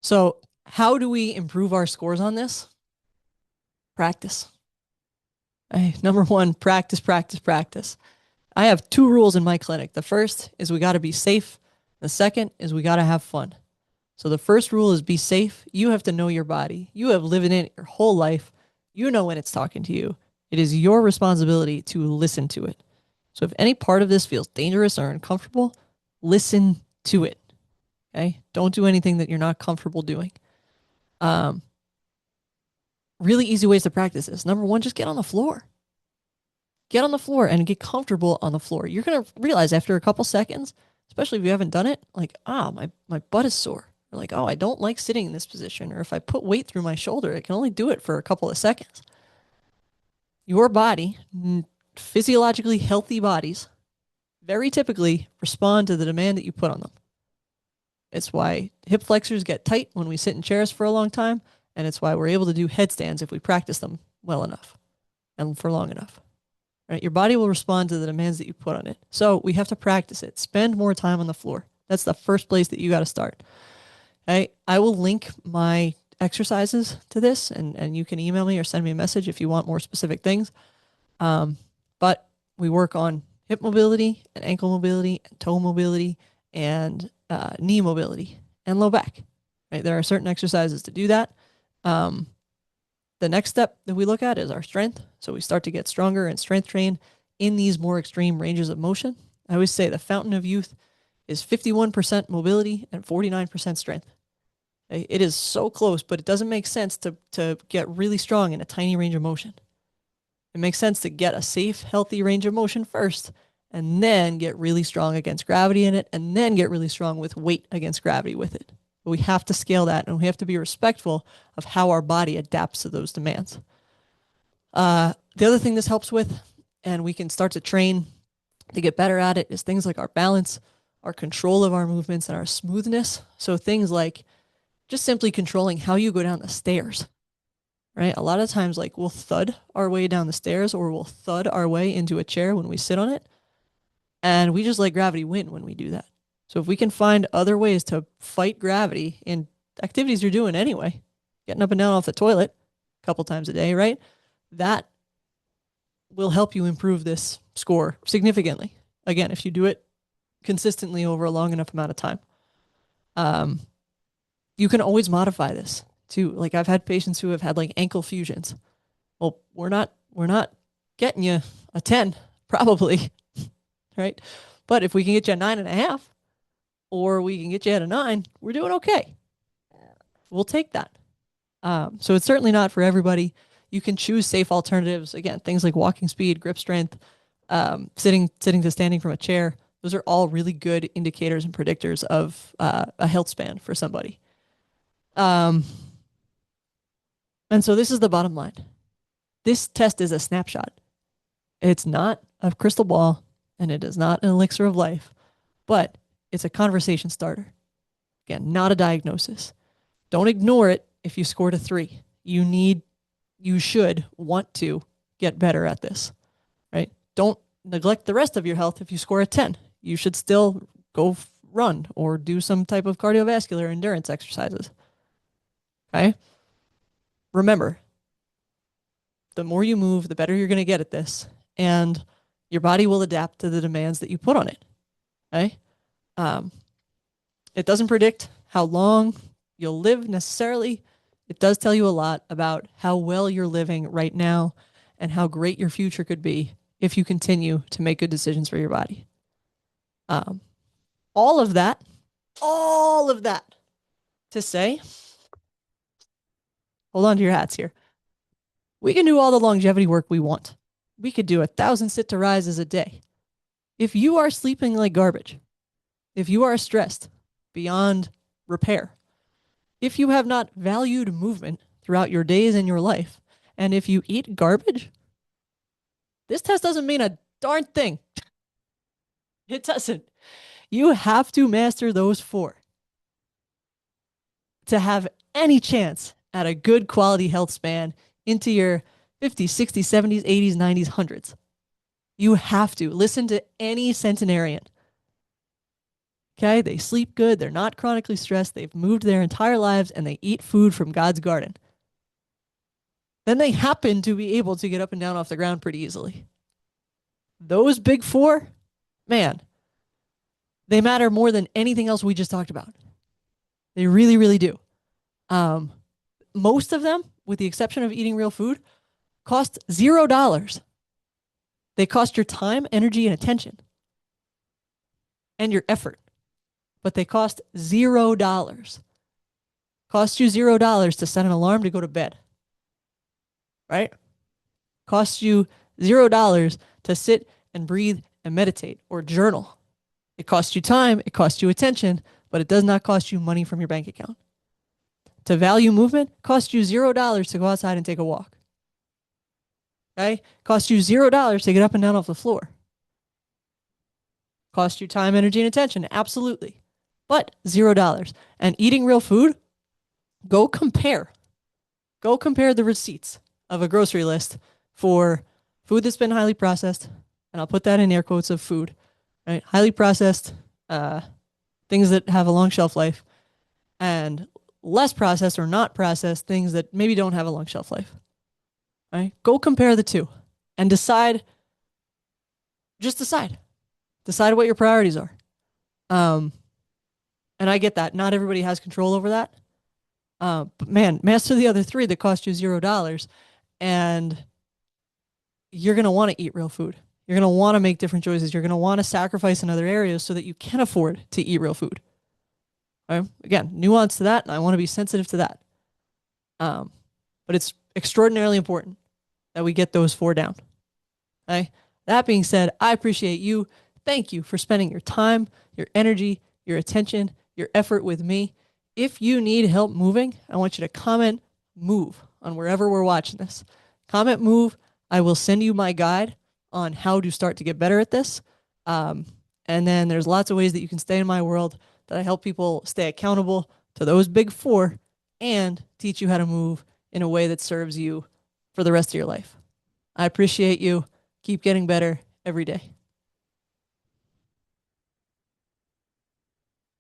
So how do we improve our scores on this? Practice. Hey, number one, practice, practice, practice. I have two rules in my clinic. The first is we got to be safe. The second is we got to have fun. So the first rule is be safe. You have to know your body. You have lived in it your whole life. You know when it's talking to you. It is your responsibility to listen to it. So if any part of this feels dangerous or uncomfortable, listen to it. Okay? Don't do anything that you're not comfortable doing. Um, Really easy ways to practice this. Number one, just get on the floor. Get on the floor and get comfortable on the floor. You're going to realize after a couple seconds, especially if you haven't done it, like, my butt is sore. Or like, oh, I don't like sitting in this position. Or if I put weight through my shoulder, I can only do it for a couple of seconds. Your body, physiologically healthy bodies, very typically respond to the demand that you put on them. It's why hip flexors get tight when we sit in chairs for a long time. And it's why we're able to do headstands if we practice them well enough and for long enough. Right? Your body will respond to the demands that you put on it. So we have to practice it. Spend more time on the floor. That's the first place that you got to start. Okay? I will link my exercises to this, and you can email me or send me a message if you want more specific things. But we work on hip mobility and ankle mobility and toe mobility and knee mobility and low back. Right? There are certain exercises to do that. The next step that we look at is our strength. So we start to get stronger and strength train in these more extreme ranges of motion. I always say the fountain of youth is 51% mobility and 49% strength. It is so close, but it doesn't make sense to get really strong in a tiny range of motion. It makes sense to get a safe, healthy range of motion first, and then get really strong against gravity in it, and then get really strong with weight against gravity with it. But we have to scale that, and we have to be respectful of how our body adapts to those demands. The other thing this helps with, and we can start to train to get better at it, is things like our balance, our control of our movements, and our smoothness. So things like just simply controlling how you go down the stairs, right? A lot of times, like, we'll thud our way down the stairs or we'll thud our way into a chair when we sit on it. And we just let gravity win when we do that. So if we can find other ways to fight gravity in activities you're doing anyway, getting up and down off the toilet a couple times a day, right? That will help you improve this score significantly. Again, if you do it consistently over a long enough amount of time. You can always modify this too. Like, I've had patients who have had like ankle fusions. Well, we're not getting you a 10, probably, right? But if we can get you a 9.5, or we can get you at a 9, we're doing okay. We'll take that. So it's certainly not for everybody. You can choose safe alternatives. Again, things like walking speed, grip strength, sitting to standing from a chair. Those are all really good indicators and predictors of a health span for somebody. And so this is the bottom line. This test is a snapshot. It's not a crystal ball, and it is not an elixir of life, but it's a conversation starter. Again, not a diagnosis. Don't ignore it if you scored a 3. You should want to get better at this, right? Don't neglect the rest of your health if you score a 10. You should still go run or do some type of cardiovascular endurance exercises. Okay? Remember, the more you move, the better you're going to get at this, and your body will adapt to the demands that you put on it. Okay? It doesn't predict how long you'll live necessarily. It does tell you a lot about how well you're living right now and how great your future could be if you continue to make good decisions for your body. Um, all of that to say, hold on to your hats here. We can do all the longevity work we want. We could do 1,000 sit to rises a day. If you are sleeping like garbage, if you are stressed beyond repair, if you have not valued movement throughout your days and your life, and if you eat garbage, this test doesn't mean a darn thing. It doesn't. You have to master those 4 to have any chance at a good quality health span into your 50s, 60s, 70s, 80s, 90s, 100s. You have to listen to any centenarian. Okay. They sleep good. They're not chronically stressed. They've moved their entire lives and they eat food from God's garden. Then they happen to be able to get up and down off the ground pretty easily. Those big four, man, they matter more than anything else we just talked about. They really, really do. Um, Most of them, with the exception of eating real food, cost $0. They cost your time, energy, and attention, and your effort, but they cost $0. Cost you $0 to set an alarm to go to bed, right? Cost you $0 to sit and breathe and meditate or journal. It costs you time, it costs you attention, but it does not cost you money from your bank account. To value movement, costs you $0 to go outside and take a walk. Okay? Costs you $0 to get up and down off the floor. Cost you time, energy, and attention, absolutely. But $0. And eating real food, go compare. Go compare the receipts of a grocery list for food that's been highly processed, and I'll put that in air quotes of food, right? Highly processed, things that have a long shelf life, and less processed or not processed things that maybe don't have a long shelf life. Right? Go compare the two and decide. Just decide. Decide what your priorities are. And I get that. Not everybody has control over that. But man, master the other three that cost you $0, and you're going to want to eat real food. You're going to want to make different choices. You're going to want to sacrifice in other areas so that you can afford to eat real food. Right? Again, nuance to that, and I want to be sensitive to that. But it's extraordinarily important that we get those four down. Okay? That being said, I appreciate you. Thank you for spending your time, your energy, your attention, your effort with me. If you need help moving, I want you to comment move on wherever we're watching this. Comment move. I will send you my guide on how to start to get better at this. And then there's lots of ways that you can stay in my world that I help people stay accountable to those big four and teach you how to move in a way that serves you for the rest of your life. I appreciate you. Keep getting better every day.